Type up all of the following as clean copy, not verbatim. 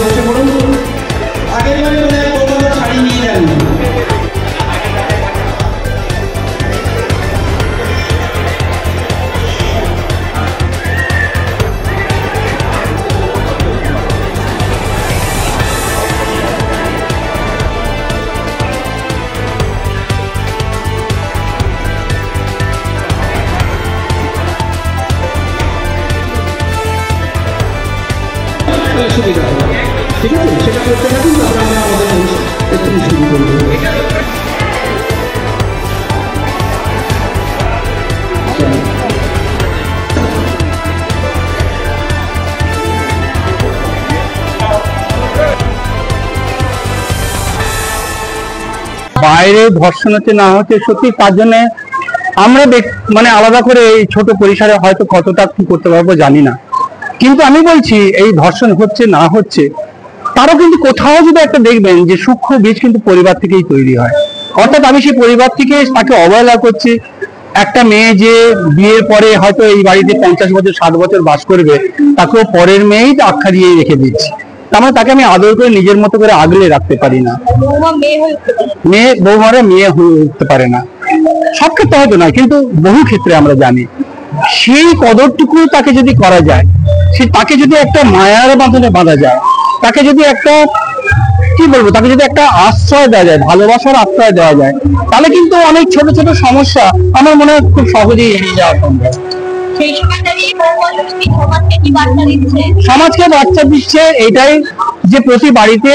বসে পড়ুন। আগের বারে মনে হয় কলকাতা শাড়ি নিয়ে যান। সুবিধা ঠিক আছে, সেটা করতে থাকুন। তারপরে আমরা আমাদের একটু শুরু করবো। বাইরে ধর্ষণ হচ্ছে না হচ্ছে সত্যি, তার জন্য আমরা মানে আলাদা করে এই ছোট পরিসরে হয়তো কতটা কি করতে পারবো জানি না, কিন্তু আমি বলছি এই ধর্ষণ হচ্ছে না হচ্ছে তারও কিন্তু কোথাও যদি একটা দেখবেন যে সূক্ষ্ম বীজ কিন্তু পরিবার থেকেই তৈরি হয়। অর্থাৎ আমি সেই পরিবার থেকে তাকে অবহেলা করছি। একটা মেয়ে যে বিয়ের পরে হয়তো এই বাড়িতে 50 বছর 60 বছর বাস করবে, তাকেও পরের মেয়েই আখ্যা দিয়েই রেখে দিচ্ছি। তার মানে তাকে আমি আদর করে নিজের মতো করে আগলে রাখতে পারি না। বৌমারা মেয়ে হয়ে উঠতে পারে না, সব ক্ষেত্রে হয়তো না, কিন্তু বহু ক্ষেত্রে আমরা জানি। সেই কদরটুকু তাকে যদি করা যায়, তাকে যদি একটা মায়ার বাঁধনে বাঁধা যায়, তাকে যদি একটা কি বলবো, তাকে যদি একটা আশ্রয় দেওয়া যায়, ভালোবাসার আশ্রয় দেওয়া যায়, তাহলে কিন্তু অনেক ছোট ছোট সমস্যা আমার মনে হয় খুব সহজেই এড়িয়ে যাওয়া সম্ভব। সমাজকে বার্তা দিচ্ছে এটাই যে প্রতি বাড়িতে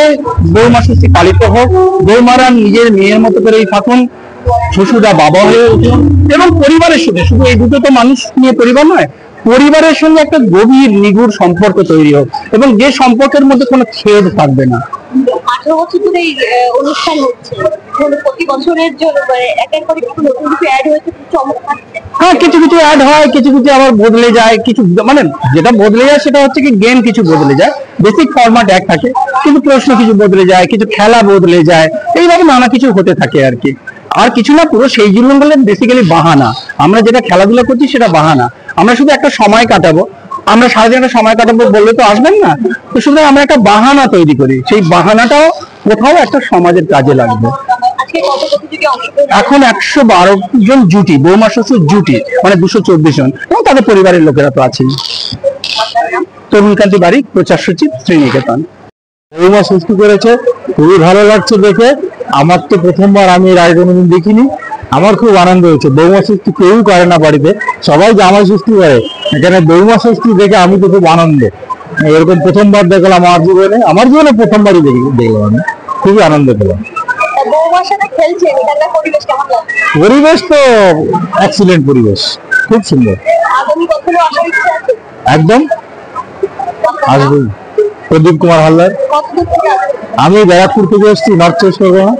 বৌমা ষষ্ঠী পালিত হোক, বৌমারা নিজের মেয়ের মতো করেই থাকুন, শ্বশুরা বাবা হয়ে উঠুন, এবং পরিবারের সাথে, শুধু এই দুটো তো মানুষ নিয়ে পরিবার নয়, পরিবারের সঙ্গে একটা গভীর নিগুড় সম্পর্ক তৈরি হোক, এবং যে সম্পর্কের মধ্যে কোনো ছেদ থাকবে না। 18 বছর ধরে এই অনুষ্ঠান হচ্ছে, প্রতি বছরের জন্য একের পর একটু নতুন কিছু অ্যাড হয়েছে, চমক থাকছে। হ্যাঁ, কিছু কিছু অ্যাড হয়, কিছু কিছু আবার বদলে যায়। কিছু মানে যেটা বদলে যায় সেটা হচ্ছে কি গেম কিছু বদলে যায়, বেসিক ফরম্যাট এক থাকে, কিন্তু প্রশ্ন কিছু বদলে যায়, কিছু খেলা বদলে যায়, এইভাবে নানা কিছু হতে থাকে আর কি। আর কিছু না, পুরো সেই জীবন বলে বেসিক্যালি বাহানা। আমরা যেটা খেলাধুলা করছি সেটা বাহানা। আমরা শুধু একটা সময় কাটাবো, আমরা সারাদিন একটা সময় কাটাবো বললে তো আসবেন না, তো শুধু আমরা একটা বাহানা তৈরি করি, সেই বাহানাটাও কোথাও একটা সমাজের কাজে লাগবে। এখন 112 জন জুটি, বৌমা শ্বশুর জুটি, মানে 224 জন, এবং তাদের পরিবারের লোকেরা তো আছেই। তরুণকান্তি বাড়ি, প্রচার সচিব, শ্রীনিকেতন। বৌমা ষষ্ঠী করেছে, খুবই ভালো লাগছে দেখে। আমার তো প্রথমবার, আমি এর আগে কোনোদিন দেখিনি, আমার খুব আনন্দ হয়েছে। বৌমা ষষ্ঠী কেউ করে না বাড়িতে, সবাই জামাই ষষ্ঠী করে, এখানে বৌমা ষষ্ঠী দেখে আমি তো খুব আনন্দ। এরকম প্রথমবার দেখলাম আমার জীবনে প্রথমবারই দেখলাম, আমি খুবই আনন্দ পেলাম। পরিবেশ তো এক্সিলেন্ট পরিবেশ, খুব সুন্দর, একদম আসবে। প্রদীপ কুমার হালদার। আমি ব্যারাকপুর থেকে এসেছি, নর্থ চব্বিশ পরগনা।